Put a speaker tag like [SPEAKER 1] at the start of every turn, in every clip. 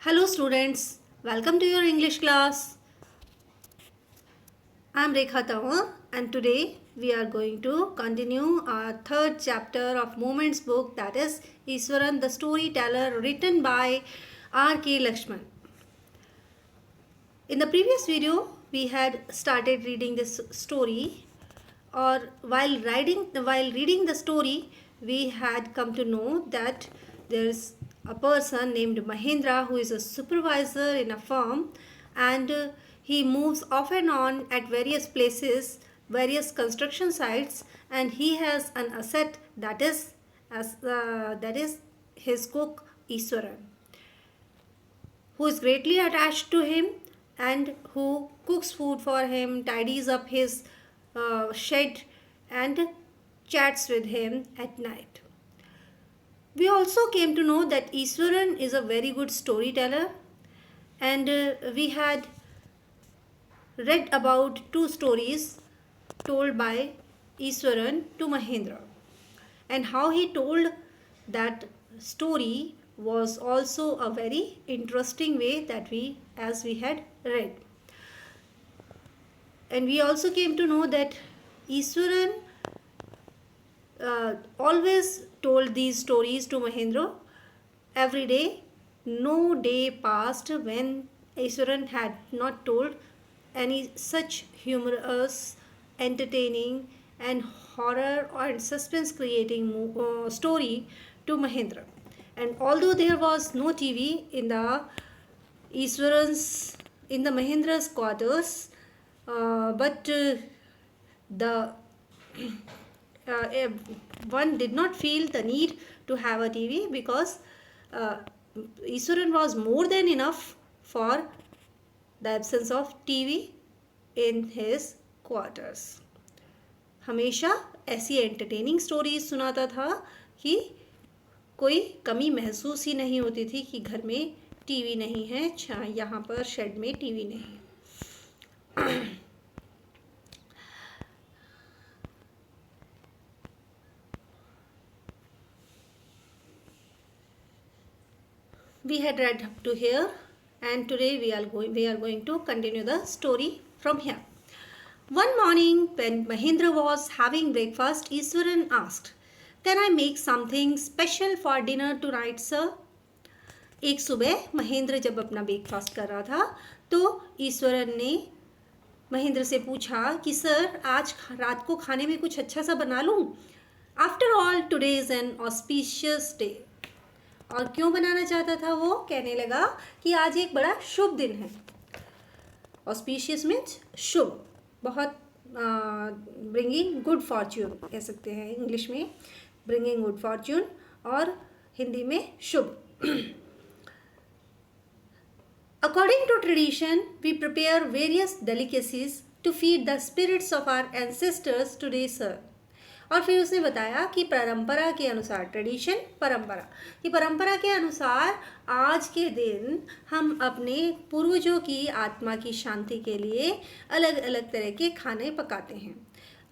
[SPEAKER 1] Hello students, welcome to your English class. I am Rekha Tawar and today we are going to continue our third chapter of Moments book, that is Iswaran the Storyteller, written by R.K. Lakshman. In the previous video we had started reading this story, or while reading the story we had come to know that there is a person named Mahendra who is a supervisor in a firm, and he moves off and on at various places, various construction sites, and he has an asset that is his cook Iswaran, who is greatly attached to him and who cooks food for him, tidies up his shed, and chats with him at night. We also came to know that Iswaran is a very good storyteller, and we had read about two stories told by Iswaran to Mahendra, and how he told that story was also a very interesting way that we had read. And we also came to know that Iswaran always told these stories to Mahendra every day. No day passed when Iswaran had not told any such humorous, entertaining, and horror or suspense creating story to Mahendra. And although there was no TV in the Iswaran's in the Mahendra's quarters, but the uh, one did not feel the need to have a TV, because uh, Iswaran was more than enough for the absence of TV in his quarters. हमेशा ऐसी entertaining stories सुनाता था कि कोई कमी महसूस ही नहीं होती थी कि घर में टीवी नहीं है, यहाँ पर शेड में टीवी नहीं। We had read up to here, and today we are going to continue the story from here. One morning when Mahendra was having breakfast, Iswaran asked, "Can I make something special for dinner tonight, sir?" एक सुबह महेंद्र जब अपना breakfast कर रहा था तो ईश्वरन ने महेंद्र से पूछा कि सर, आज रात को खाने में कुछ अच्छा सा बना लूं? After all today is an auspicious day. और क्यों बनाना चाहता था वो? कहने लगा कि आज एक बड़ा शुभ दिन है। ऑस्पिशियस मीन्स शुभ, बहुत ब्रिंगिंग गुड फॉर्च्यून कह सकते हैं इंग्लिश में, ब्रिंगिंग गुड फॉर्च्यून, और हिंदी में शुभ। According to tradition, we prepare various delicacies to feed the spirits of our ancestors today, sir. और फिर उसने बताया कि परंपरा के अनुसार, ट्रेडिशन परंपरा, कि परंपरा के अनुसार आज के दिन हम अपने पूर्वजों की आत्मा की शांति के लिए अलग अलग तरह के खाने पकाते हैं।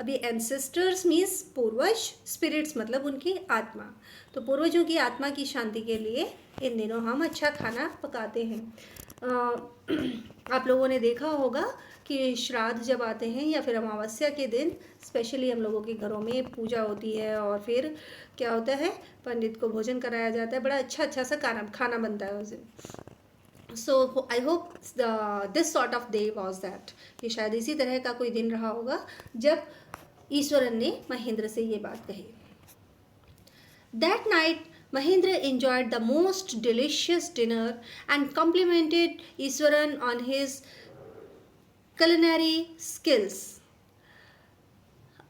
[SPEAKER 1] अभी एंसेस्टर्स मीन्स पूर्वज, स्पिरिट्स मतलब उनकी आत्मा, तो पूर्वजों की आत्मा की शांति के लिए इन दिनों हम अच्छा खाना पकाते हैं। आप लोगों ने देखा होगा कि श्राद्ध जब आते हैं या फिर अमावस्या के दिन स्पेशली हम लोगों के घरों में पूजा होती है, और फिर क्या होता है, पंडित को भोजन कराया जाता है, बड़ा अच्छा सा खाना बनता है उस दिन। So I hope this sort of day was that, ये शायद इसी तरह का कोई दिन रहा होगा जब ईश्वरन ने महेंद्र से ये बात कही। That night Mahendra enjoyed the most delicious dinner and complimented Iswaran on his culinary skills.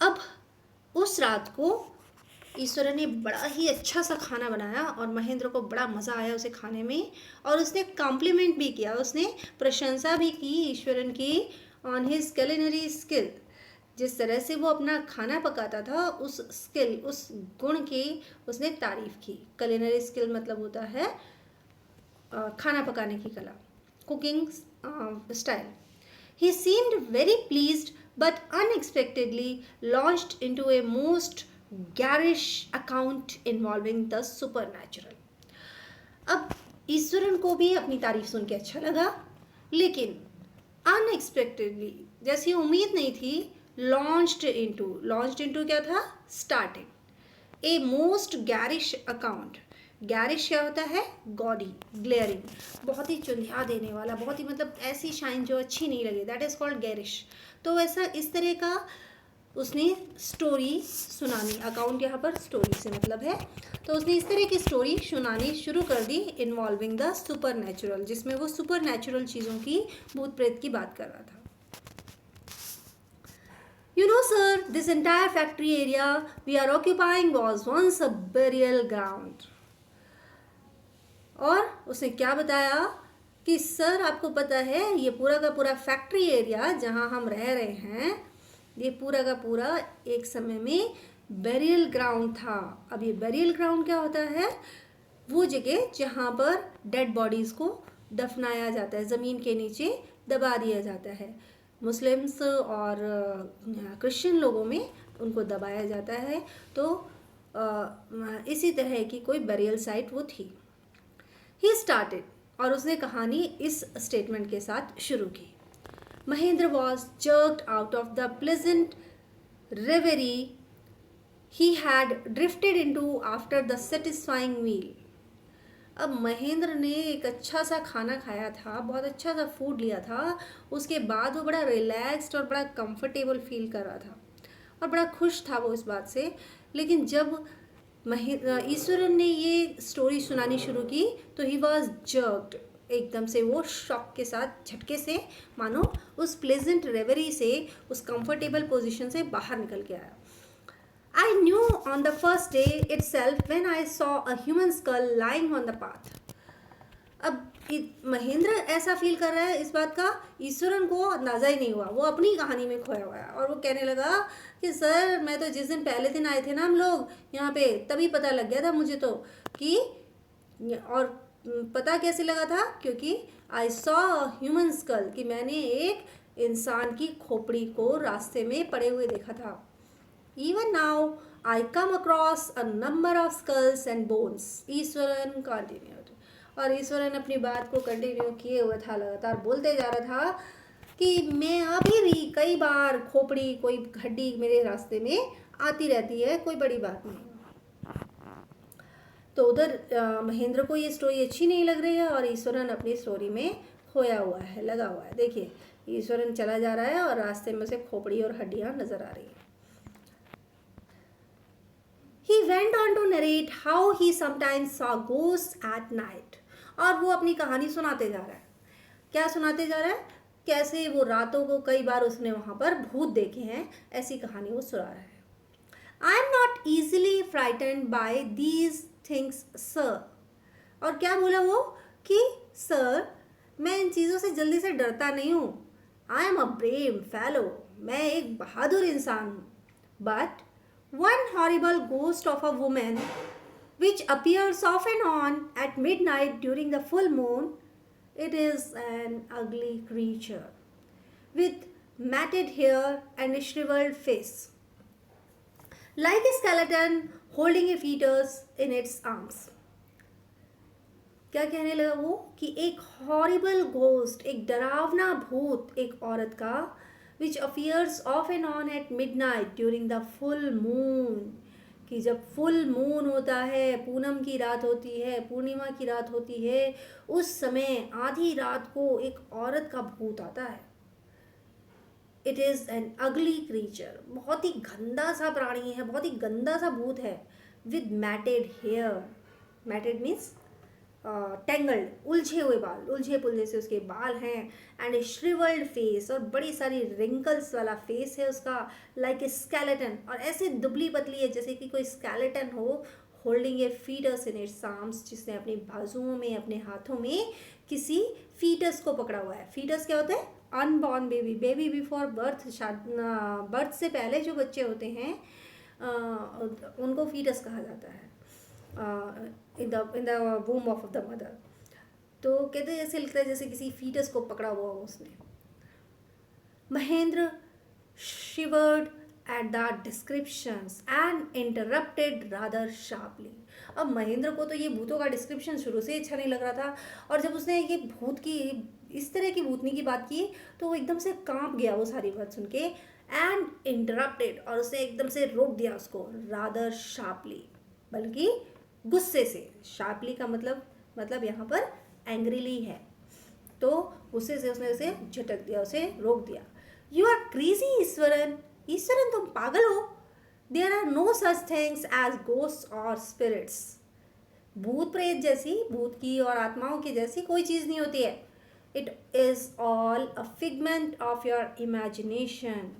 [SPEAKER 1] अब उस रात को ईश्वरन ने बड़ा ही अच्छा सा खाना बनाया और महेंद्र को बड़ा मज़ा आया उसे खाने में, और उसने कॉम्प्लीमेंट भी किया, उसने प्रशंसा भी की ईश्वरन की ऑन हिज culinary skill। जिस तरह से वो अपना खाना पकाता था, उस स्किल, उस गुण की उसने तारीफ की। culinary स्किल मतलब होता है खाना पकाने की कला, cooking style. He seemed very pleased but unexpectedly launched into a most garish account involving the supernatural. अब ईश्वरन को भी अपनी तारीफ सुन के अच्छा लगा, लेकिन अनएक्सपेक्टेडली, जैसी उम्मीद नहीं थी, लॉन्च्ड इनटू क्या था? Started a most garish account. Garish क्या होता है? गॉडी, ग्लेयरिंग, बहुत ही चुंधिया देने वाला, बहुत ही मतलब ऐसी शाइन जो अच्छी नहीं लगे, दैट इज कॉल्ड गैरिश। तो वैसा इस तरह का उसने स्टोरी सुनानी, अकाउंट यहाँ पर स्टोरी से मतलब है, तो उसने इस तरह की स्टोरी सुनानी शुरू कर दी इन्वॉल्विंग द सुपर नेचुरल, जिसमें वो सुपर नेचुरल चीज़ों की, भूत प्रेत की बात कर रहा था। You know, sir, this entire factory area we are occupying was once a burial ground. और उसने क्या बताया कि सर आपको पता है ये पूरा का पूरा फैक्ट्री एरिया जहाँ हम रह रहे हैं, ये पूरा का पूरा एक समय में बेरियल ग्राउंड था। अब ये बेरियल ग्राउंड क्या होता है? वो जगह जहाँ पर डेड बॉडीज़ को दफनाया जाता है, ज़मीन के नीचे दबा दिया जाता है। मुस्लिम्स और क्रिश्चियन लोगों में उनको दबाया जाता है, तो इसी तरह की कोई बेरियल साइट वो थी। ही स्टार्टेड, और उसने कहानी इस स्टेटमेंट के साथ शुरू की। Mahendra was jerked out of the pleasant reverie he had drifted into after the satisfying meal. अब महेंद्र ने एक अच्छा सा खाना खाया था, बहुत अच्छा सा फूड लिया था, उसके बाद वो बड़ा रिलैक्स्ड और बड़ा कंफर्टेबल फील कर रहा था और बड़ा खुश था वो इस बात से। लेकिन जब ईश्वरन ने ये स्टोरी सुनानी शुरू की तो ही वॉज जर्क्ड, एकदम से वो शॉक के साथ, झटके से, मानो उस प्लेजेंट रेवरी से, उस कंफर्टेबल पोजीशन से बाहर निकल के आया। I knew on the first day itself when I saw a human skull lying on the path. अब महेंद्र ऐसा फील कर रहा है इस बात का, ईश्वरन को अंदाज़ा ही नहीं हुआ, वो अपनी कहानी में खोया हुआ है और वो कहने लगा कि सर मैं तो जिस दिन पहले दिन आए थे ना हम लोग यहाँ पे, तभी पता लग गया था मुझे तो कि, और पता कैसे लगा था? क्योंकि आई सॉ ह्यूमन स्कल, कि मैंने एक इंसान की खोपड़ी को रास्ते में पड़े हुए देखा था। Even now, I come across a number of skulls and bones. Eswaran continued. और ईश्वरन अपनी बात को कंटिन्यू किए हुए था, लगातार बोलते जा रहा था कि मैं अभी भी कई बार खोपड़ी, कोई हड्डी मेरे रास्ते में आती रहती है, कोई बड़ी बात नहीं। तो उधर महेंद्र को ये स्टोरी अच्छी नहीं लग रही है और ईश्वरन अपनी स्टोरी में खोया हुआ है, लगा हुआ है। देखिए ईश्वरन चला जा रहा है और रास्ते में से खोपड़ी और हड्डियाँ नजर आ रही है। He went on to narrate how he sometimes saw ghosts at night. और वो अपनी कहानी सुनाते जा रहा है। क्या सुनाते जा रहा है? कैसे वो रातों को कई बार उसने वहाँ पर भूत देखे हैं, ऐसी कहानी वो सुना रहा है। I am not easily frightened by these things, sir. और क्या बोला वो कि सर मैं इन चीज़ों से जल्दी से डरता नहीं हूँ। I am a brave fellow. मैं एक बहादुर इंसान हूँ। But one horrible ghost of a woman which appears off and on at midnight during the full moon, it is an ugly creature with matted hair and a shriveled face, like a skeleton holding a fetus in its arms. क्या कहने लगा वो कि एक horrible ghost, एक डरावना भूत एक औरत का, which appears off and on at midnight during the full moon, कि जब फुल मून होता है, पूनम की रात होती है, पूर्णिमा की रात होती है, उस समय आधी रात को एक औरत का भूत आता है। इट इज़ एन अगली क्रीचर, बहुत ही गंदा सा प्राणी है, बहुत ही गंदा सा भूत है। With matted hair, matted means tangled, उलझे हुए बाल, उलझे पुलझे से उसके बाल हैं, एंड ए श्रिवल्ड फेस, और बड़ी सारी रिंकल्स वाला फेस है उसका, लाइक ए स्केलेटन, और ऐसे दुबली पतली है जैसे कि कोई स्केलेटन हो, holding a foetus in its arms, जिसने अपने बाजुओं में, अपने हाथों में किसी फीटस को पकड़ा हुआ है। फीटस क्या होता है? Unborn baby, baby before birth, birth से पहले जो बच्चे होते हैं उनको फीटस कहा जाता है, in the वूम of the mother. तो कहते हैं ऐसे लगता है जैसे किसी फीटस को पकड़ा हुआ हो उसने। Mahendra शिवर्ड at the descriptions and interrupted rather sharply. अब महेंद्र को तो ये भूतों का डिस्क्रिप्शन शुरू से अच्छा नहीं लग रहा था, और जब उसने ये भूत की इस तरह की भूतनी की बात की तो वो एकदम से कांप गया वो सारी बात सुन के, एंड इंटरप्टेड, और उसने एकदम से रोक दिया उसको, रादर शार्पली, बल्कि गुस्से से। शार्पली का मतलब यहाँ पर एंग्रीली है, तो गुस्से से उसने उसे झटक दिया, उसे रोक दिया। You are crazy Eshwaran, Eshwaran तुम पागल हो। There are no such things as ghost और स्पिरिट्स, भूत प्रेत जैसी, भूत की और आत्माओं की जैसी कोई चीज़ नहीं होती है। It is all a figment of your imagination,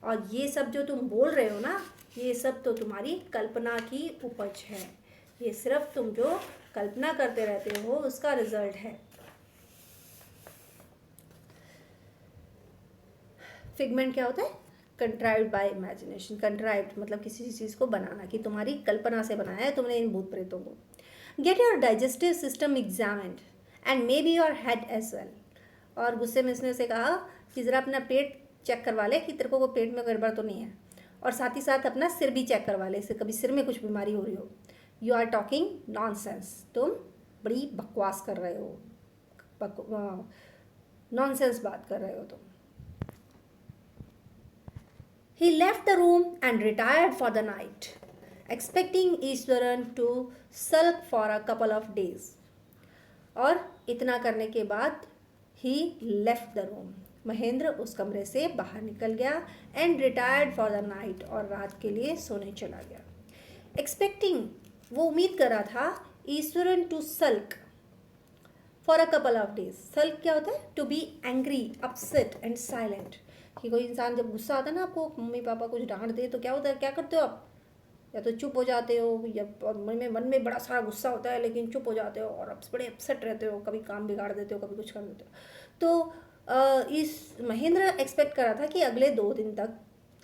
[SPEAKER 1] और ये सब जो तुम बोल रहे हो ना, ये सब तो तुम्हारी कल्पना की उपज है, ये सिर्फ तुम जो कल्पना करते रहते हो उसका रिजल्ट है। फिगमेंट क्या होता है? Contrived bye imagination. कंट्राइव्ड मतलब किसी चीज़ को बनाना, कि तुम्हारी कल्पना से बनाया है तुमने इन भूत प्रेतों को। Get your digestive system examined and maybe your head as well, और गुस्से में उसने उसे कहा कि ज़रा अपना पेट चेक करवा ले कि तेरे को वो पेट में गड़बड़ तो नहीं है, और साथ ही साथ अपना सिर भी चेक करवा ले, इससे कभी सिर में कुछ बीमारी हो रही हो। यू आर टॉकिंग नॉनसेंस, तुम बड़ी बकवास कर रहे हो, नॉनसेंस बात कर रहे हो तुम। He left the room and retired for the night, expecting Eswaran to sulk for a couple of days. और इतना करने के बाद he left the room, Mahendra उस कमरे से बाहर निकल गया, and retired for the night, और रात के लिए सोने चला गया। Expecting, वो उम्मीद कर रहा था, Eswaran to sulk for a couple of days. sulk क्या होता है? To be angry, upset and silent. कि कोई इंसान जब गुस्सा आता है ना, आपको मम्मी पापा कुछ डांट दे तो क्या होता है, क्या करते हो आप? या तो चुप हो जाते हो, या मन में बड़ा सारा गुस्सा होता है लेकिन चुप हो जाते हो और बड़े अपसेट रहते हो, कभी काम बिगाड़ देते हो, कभी कुछ कर देते हो। तो इस महेंद्र एक्सपेक्ट कर रहा था कि अगले 2 दिन तक,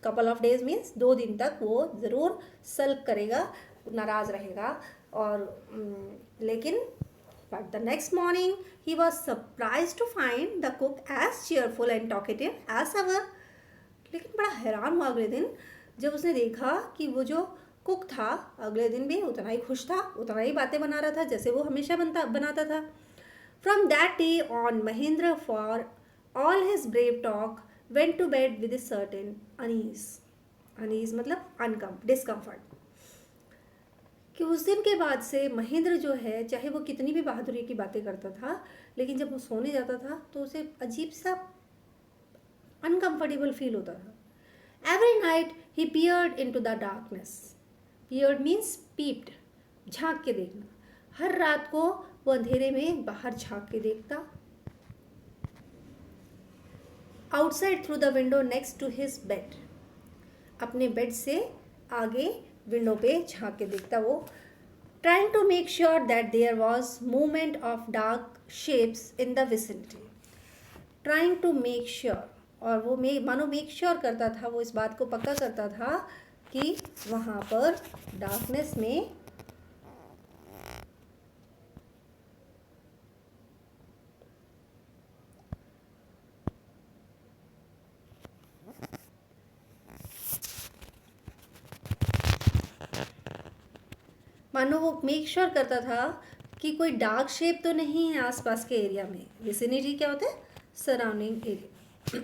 [SPEAKER 1] कपल ऑफ डेज मीन्स 2 दिन तक वो ज़रूर सल्क करेगा, नाराज़ रहेगा, और लेकिन but the next morning he was surprised to find the cook as cheerful and talkative as ever. लेकिन बड़ा हैरान हुआ अगले दिन जब उसने देखा कि वो जो कुक था अगले दिन भी उतना ही खुश था, उतना ही बातें बना रहा था जैसे वो हमेशा बनाता था। From that day on, Mahendra, for all his brave talk, went to bed with a certain unease. Unease मतलब discomfort. कि उस दिन के बाद से महेंद्र जो है, चाहे वो कितनी भी बहादुरी की बातें करता था, लेकिन जब वो सोने जाता था तो उसे अजीब सा अनकंफर्टेबल फील होता था। Every night he peered into the darkness, peered means peeped, झांक के देखना। हर रात को वो अंधेरे में बाहर झांक के देखता। Outside through the window next to his bed, अपने बेड से आगे विंडो पे झांक के देखता वो, trying to make sure that there was movement of dark shapes in the vicinity. Trying to make sure, और वो मानो मेक श्योर करता था, वो इस बात को पक्का करता था कि वहाँ पर डार्कनेस में मानो वो मेक श्योर करता था कि कोई डार्क शेप तो नहीं है आसपास के एरिया में। विसिनिटी क्या होता है? Surrounding area,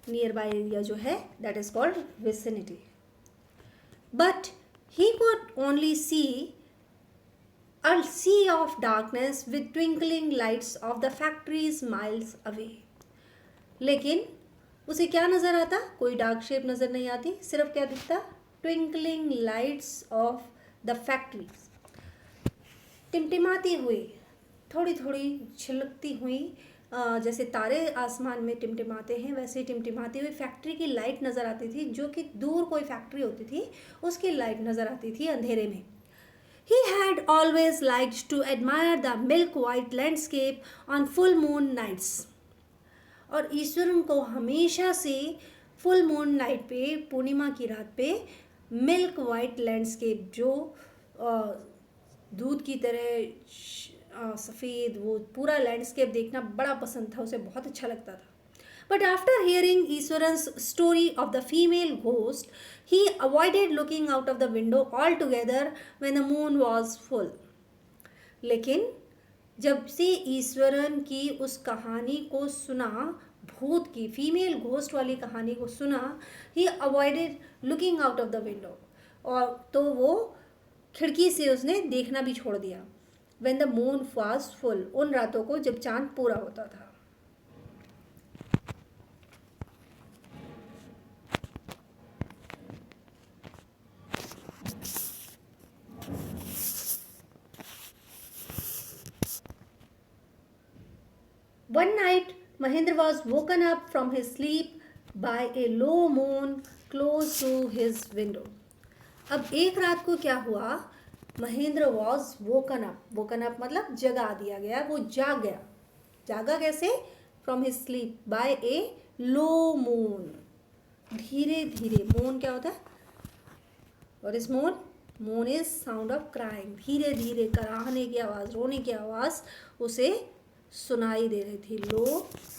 [SPEAKER 1] nearby area जो है that is called vicinity. But he could only see a sea of darkness with twinkling lights of the factories miles away. लेकिन उसे क्या नज़र आता? कोई डार्क शेप नज़र नहीं आती, सिर्फ क्या दिखता? Twinkling lights of the factories, टिमटिमाती हुई, थोड़ी थोड़ी छिलकती हुई, जैसे तारे आसमान में टिमटिमाते हैं वैसे टिमटिमाती हुई फैक्ट्री की लाइट नज़र आती थी, जो कि दूर कोई फैक्ट्री होती थी उसकी लाइट नज़र आती थी अंधेरे में। He had always liked to admire the milk white landscape on full moon nights. और ईश्वरन को हमेशा से फुल मून नाइट पे, पूर्णिमा की रात पे, मिल्क वाइट लैंडस्केप जो दूध की तरह सफ़ेद, वो पूरा लैंडस्केप देखना बड़ा पसंद था, उसे बहुत अच्छा लगता था। But after hearing Iswaran's story of the female ghost, he avoided looking out of the window altogether when the moon was full. लेकिन जब से ईश्वरन की उस कहानी को सुना, भूत की फीमेल घोस्ट वाली कहानी को सुना, he avoided looking out of the window, और तो वो खिड़की से उसने देखना भी छोड़ दिया. When the moon was full, उन रातों को जब चांद पूरा होता था. One night, Mahendra was woken up from his sleep by a low moon close to his window. अब एक रात को क्या हुआ, महेंद्र was woken up मतलब जगा दिया गया, वो जाग गया. जागा कैसे? From his sleep by a low moon. धीरे धीरे. moon क्या होता है? What is moon? moon is sound of crying. धीरे धीरे कराहने की आवाज़, रोने की आवाज़ उसे सुनाई दे रही थी. लो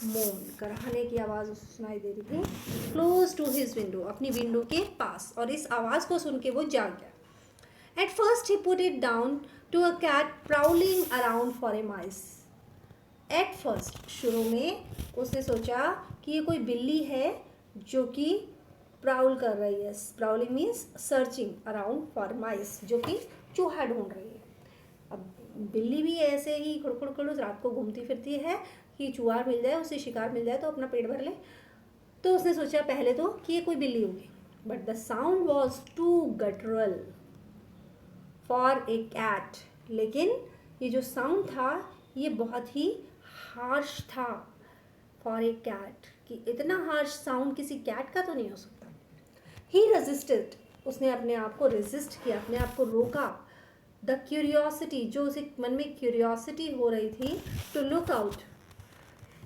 [SPEAKER 1] मून, कराहने की आवाज़ उसे सुनाई दे रही थी. क्लोज टू हिज विंडो, अपनी विंडो के पास, और इस आवाज़ को सुन के वो जाग गया. At first he put it down to a cat prowling around for a mice. At first, शुरू में उसने सोचा कि ये कोई बिल्ली है जो कि प्राउल कर रही है. प्राउलिंग मीन्स सर्चिंग अराउंड फॉर माइस, जो कि चूहा ढूंढ रही है. अब बिल्ली भी ऐसे ही खुड़ रात को घूमती फिरती है कि चूहा मिल जाए, उसे शिकार मिल जाए तो अपना पेट भर ले. तो उसने सोचा पहले तो कि ये कोई बिल्ली होगी, but the sound was too guttural for a cat. लेकिन ये जो साउंड था ये बहुत ही हार्श था फॉर ए कैट, कि इतना हार्श साउंड किसी कैट का तो नहीं हो सकता. ही रेजिस्टेड, उसने अपने आप को रेजिस्ट किया, अपने आप को रोका. द क्यूरियोसिटी, जो उसे मन में क्यूरियोसिटी हो रही थी, टू लुक आउट,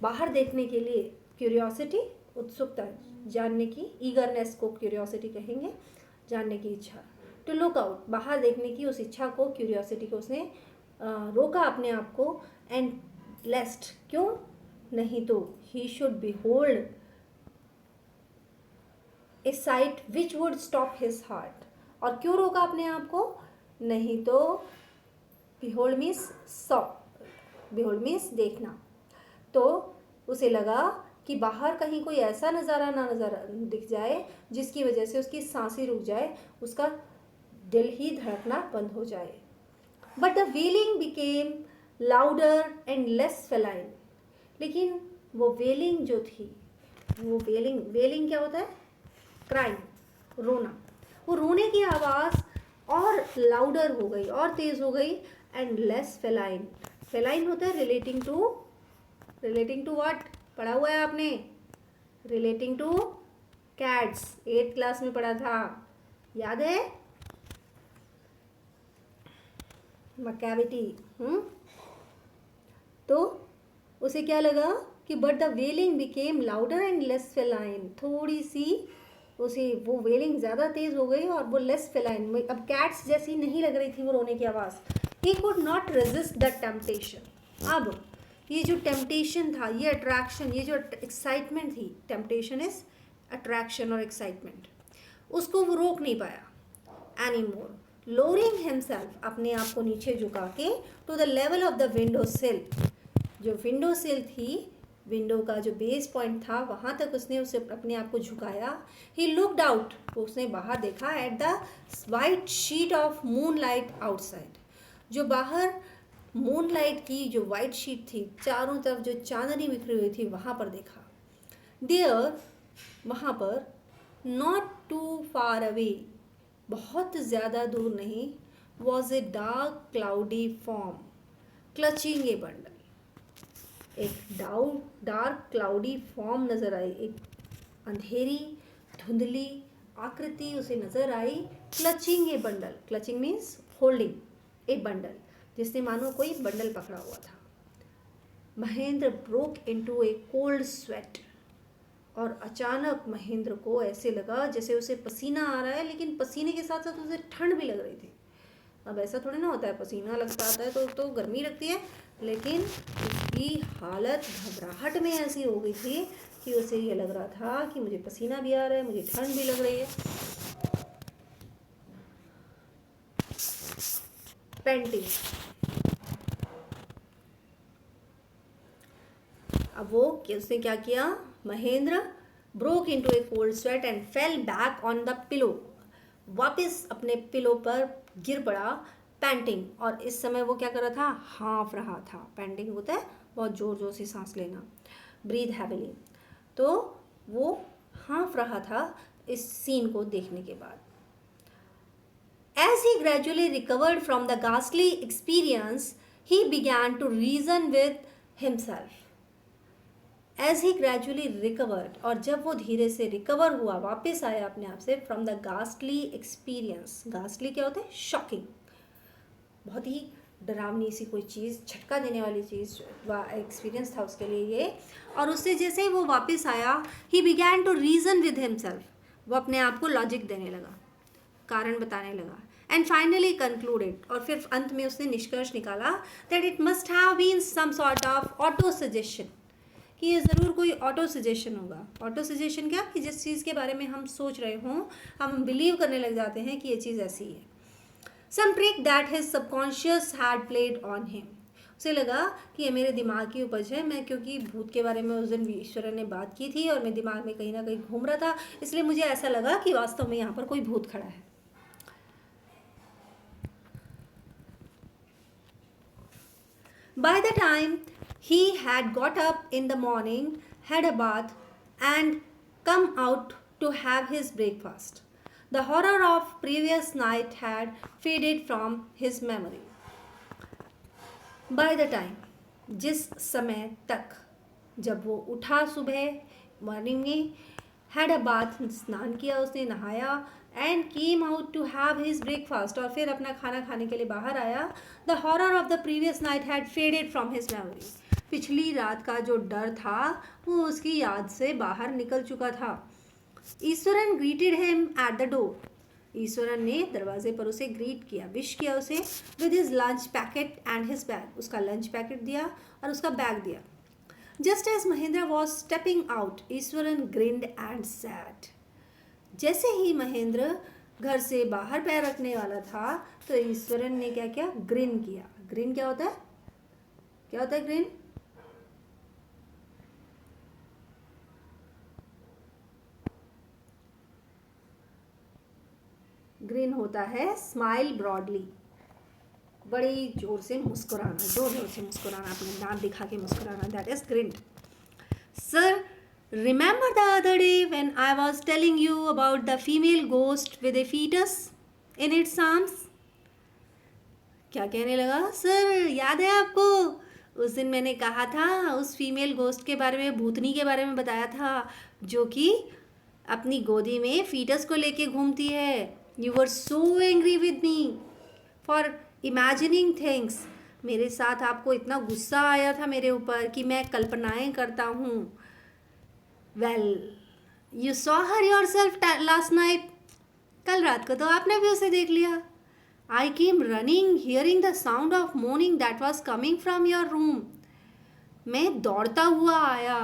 [SPEAKER 1] बाहर देखने के लिए. क्यूरियोसिटी उत्सुकता, जानने की, ईगरनेस को क्यूरियोसिटी कहेंगे, जानने की इच्छा. टू लुक आउट, बाहर देखने की उस इच्छा को, क्यूरियोसिटी को उसने रोका अपने आप को. एंड लेस्ट, क्यों? नहीं तो he should behold A site which would stop his heart. और क्यों रोका अपने आप को? नहीं तो behold means saw, behold means देखना. तो उसे लगा कि बाहर कहीं कोई ऐसा नज़ारा ना दिख जाए जिसकी वजह से उसकी सांसें रुक जाए, उसका दिल ही धड़कना बंद हो जाए. But the wailing became louder and less feline. लेकिन वो वेलिंग जो थी, वो वेलिंग क्या होता है? क्राइम, रोना. वो रोने की आवाज़ और लाउडर हो गई, और तेज़ हो गई. And less feline. फेलाइन होता है रिलेटिंग टू व्हाट? पढ़ा हुआ है आपने? Relating two cats, 8th class में पढ़ा था, याद है? मैकेविटी. तो उसे क्या लगा कि but the wailing became louder and less feline. थोड़ी सी उसे वो वेलिंग ज़्यादा तेज़ हो गई और वो लेस फेलाइन, अब कैट्स जैसी नहीं लग रही थी वो रोने की आवाज़. He could not resist the temptation. अब ये जो टेम्पटेशन था, ये अट्रैक्शन, ये जो एक्साइटमेंट थी, टेम्पटेशन इज अट्रैक्शन और एक्साइटमेंट, उसको वो रोक नहीं पाया एनी मोर. लोअरिंग हिमसेल्फ, अपने आप को नीचे झुका के, to the level of the window sill. जो विंडो सिल थी, विंडो का जो बेस पॉइंट था, वहाँ तक उसने उसे अपने आप को झुकाया. ही लुक्ड आउट, उसने बाहर देखा. At the white sheet of moon light outside, जो बाहर मून लाइट की जो वाइट शीट थी, चारों तरफ जो चांदनी बिखरी हुई थी, वहाँ पर देखा. देयर, वहाँ पर, नॉट टू फार अवे, बहुत ज़्यादा दूर नहीं, was a dark cloudy form clutching a bundle. एक डार्क क्लाउडी फॉर्म नज़र आई, एक अंधेरी धुंधली आकृति उसे नज़र आई. Clutching a bundle, clutching means holding a bundle, जिसने मानो कोई बंडल पकड़ा हुआ था. Mahendra broke into a cold sweat, और अचानक महेंद्र को ऐसे लगा जैसे उसे पसीना आ रहा है, लेकिन पसीने के साथ साथ उसे ठंड भी लग रही थी. अब ऐसा थोड़ी ना होता है, पसीना लगता आता है तो गर्मी लगती है, लेकिन उसकी हालत घबराहट में ऐसी हो गई थी कि उसे ये लग रहा था कि मुझे पसीना भी आ रहा है, मुझे ठंड भी लग रही है। पेंटिंग। अब वो उसने क्या किया, Mahendra broke into a cold sweat and fell back on the pillow, वापस अपने पिलो पर गिर पड़ा, पैंटिंग। और इस समय वो क्या कर रहा था, हाँफ रहा था। पैंटिंग होता है बहुत जोर जोर से सांस लेना, ब्रीथ हैविली। तो वो हाँफ रहा था इस सीन को देखने के बाद। As he gradually recovered from the ghastly experience, he began to reason with himself. As he gradually recovered, और जब वो धीरे से रिकवर हुआ, वापस आया अपने आप से, from the ghastly experience. ghastly क्या होता है, शॉकिंग, बहुत ही डरावनी सी कोई चीज़, झटका देने वाली चीज़ एक्सपीरियंस था उसके लिए ये। और उससे जैसे ही वो वापस आया, he began to reason with himself. वो अपने आप को लॉजिक देने लगा, कारण बताने लगा। एंड फाइनली कंक्लूडेड, और फिर अंत में उसने निष्कर्ष निकाला that it must have been some sort of autosuggestion, कि ये ज़रूर कोई ऑटो सजेशन होगा। ऑटो सजेशन क्या, कि जिस चीज़ के बारे में हम सोच रहे हों, हम बिलीव करने लग जाते हैं कि ये चीज़ ऐसी है। Some trick that his subconscious had played on him, उसे लगा कि ये मेरे दिमाग की उपज है, मैं क्योंकि भूत के बारे में उस दिन ईश्वर ने बात की थी और मेरे दिमाग में कहीं ना कहीं घूम रहा था, इसलिए मुझे ऐसा लगा कि वास्तव में यहाँ पर कोई भूत खड़ा है। By the time he had got up in the morning, had a bath, and come out to have his breakfast, the horror of previous night had faded from his memory. By the time, जिस समय तक, जब वो उठा सुबह morning में, had a bath, स्नान किया उसने, नहाया, and came out to have his breakfast, और फिर अपना खाना खाने के लिए बाहर आया, the horror of the previous night had faded from his memory, पिछली रात का जो डर था वो उसकी याद से बाहर निकल चुका था। Ishwaran greeted him at the door, Ishwaran ने दरवाजे पर उसे ग्रीट किया, विश किया उसे, with his lunch packet and his bag, उसका लंच पैकेट दिया और उसका बैग दिया। Just as Mahendra was stepping out, Ishwaran grinned and said, जैसे ही महेंद्र घर से बाहर पैर रखने वाला था तो ईश्वरन ने क्या किया, ग्रिन किया। ग्रिन क्या होता है, क्या होता है ग्रिन, ग्रिन होता है स्माइल ब्रॉडली, बड़ी जोर से मुस्कुराना, जोर जोर से मुस्कुराना, अपने दांत दिखा के मुस्कुराना, that is green. Sir, remember the other day when I was telling you about the female ghost with a fetus in its arms? क्या कहने लगा, सर याद है आपको उस दिन मैंने कहा था, उस फीमेल गोस्ट के बारे में, भूतनी के बारे में बताया था, जो कि अपनी गोदी में फीटस को लेके घूमती है। You were so angry with me for imagining things, मेरे साथ आपको इतना गुस्सा आया था मेरे ऊपर कि मैं कल्पनाएं करता हूँ। Well, you saw her yourself last night. कल रात को तो आपने भी उसे देख लिया। I came running, hearing the sound of moaning that was coming from your room. मैं दौड़ता हुआ आया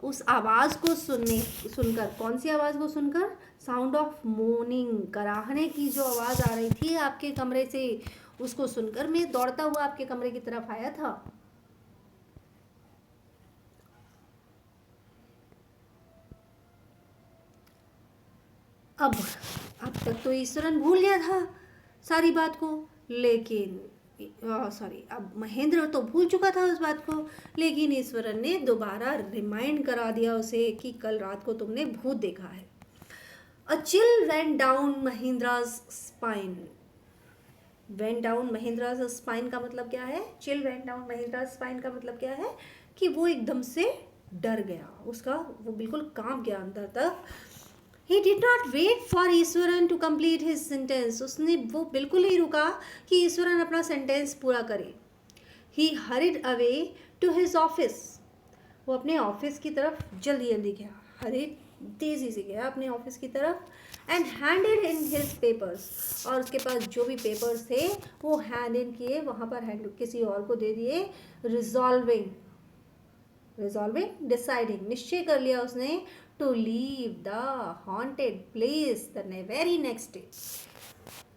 [SPEAKER 1] उस आवाज़ को सुनकर। कौन सी आवाज़ को सुनकर, साउंड ऑफ मोर्निंग, कराहने की जो आवाज़ आ रही थी आपके कमरे से, उसको सुनकर मैं दौड़ता हुआ आपके कमरे की तरफ आया था। अब तक तो ईश्वरन भूल गया था सारी बात को, लेकिन अब महेंद्र तो भूल चुका था उस बात को, लेकिन ईश्वरन ने दोबारा रिमाइंड करा दिया उसे कि कल रात को तुमने भूत देखा है। A chill went down Mahendra's spine. Went down Mahendra's spine का मतलब क्या है, chill went down Mahendra's spine का मतलब क्या है, कि वो एकदम से डर गया, उसका वो बिल्कुल कांप गया अंदर तक। He did not wait for Eswaran to complete his sentence. उसने वो बिल्कुल नहीं रुका कि ईश्वरन अपना सेंटेंस पूरा करे। He hurried away to his office. वो अपने ऑफिस की तरफ जल्दी जल्दी गया, हरिड तेज़ी से गया अपने ऑफिस की तरफ। And handed in his papers, और उसके पास जो भी पेपर्स थे वो हैंड इन किए, वहाँ पर हैंड किसी और को दे दिए। रिजॉल्विंग डिसाइडिंग, निश्चय कर लिया उसने, to leave the haunted place the very next day,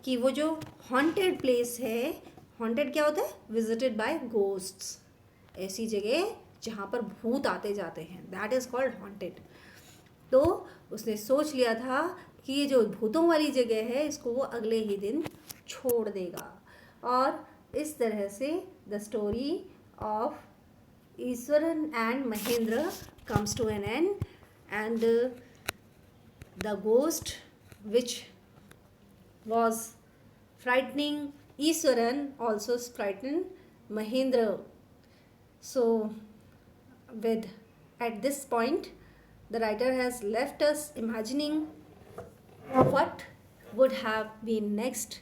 [SPEAKER 1] कि वो जो हॉन्टेड प्लेस है, हॉन्टेड क्या होता है, विजिटेड बाय घोस्ट्स, ऐसी जगह जहाँ पर भूत आते जाते हैं, दैट इज़ कॉल्ड हॉन्टेड। तो उसने सोच लिया था कि ये जो भूतों वाली जगह है इसको वो अगले ही दिन छोड़ देगा। और इस तरह से the story of Eswaran and Mahendra comes to an end, and the ghost which was frightening Iswaran also frightened Mahendra. So with at this point the writer has left us imagining what would have been next.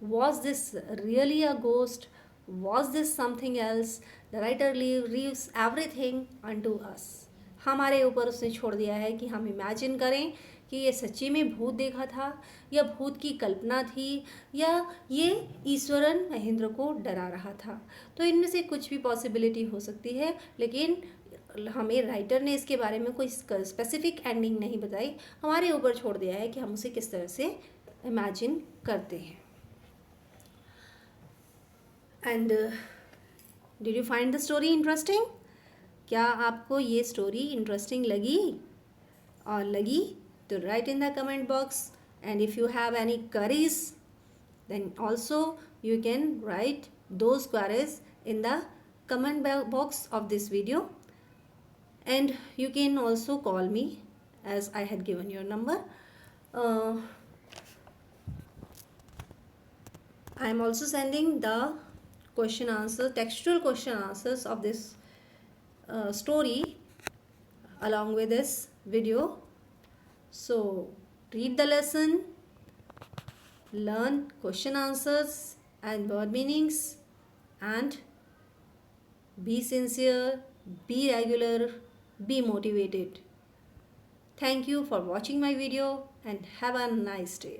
[SPEAKER 1] Was this really a ghost? Was this something else? The writer leaves everything unto us. हमारे ऊपर उसने छोड़ दिया है कि हम imagine करें कि ये सच्ची में भूत देखा था, या भूत की कल्पना थी, या ये ईश्वरन महेंद्र को डरा रहा था। तो इनमें से कुछ भी पॉसिबिलिटी हो सकती है, लेकिन हमें राइटर ने इसके बारे में कोई स्पेसिफिक एंडिंग नहीं बताई, हमारे ऊपर छोड़ दिया है कि हम उसे किस तरह से इमेजिन करते हैं। And did you find the story interesting? क्या आपको ये स्टोरी इंटरेस्टिंग लगी? और लगी तो right in the comment box, and if you have any queries then also you can write those queries in the comment box of this video, and you can also call me as I had given your number. I am also sending the question answer, textual question answers of this story along with this video. So read the lesson, learn question answers and word meanings, and be sincere, be regular, be motivated. Thank you for watching my video and have a nice day.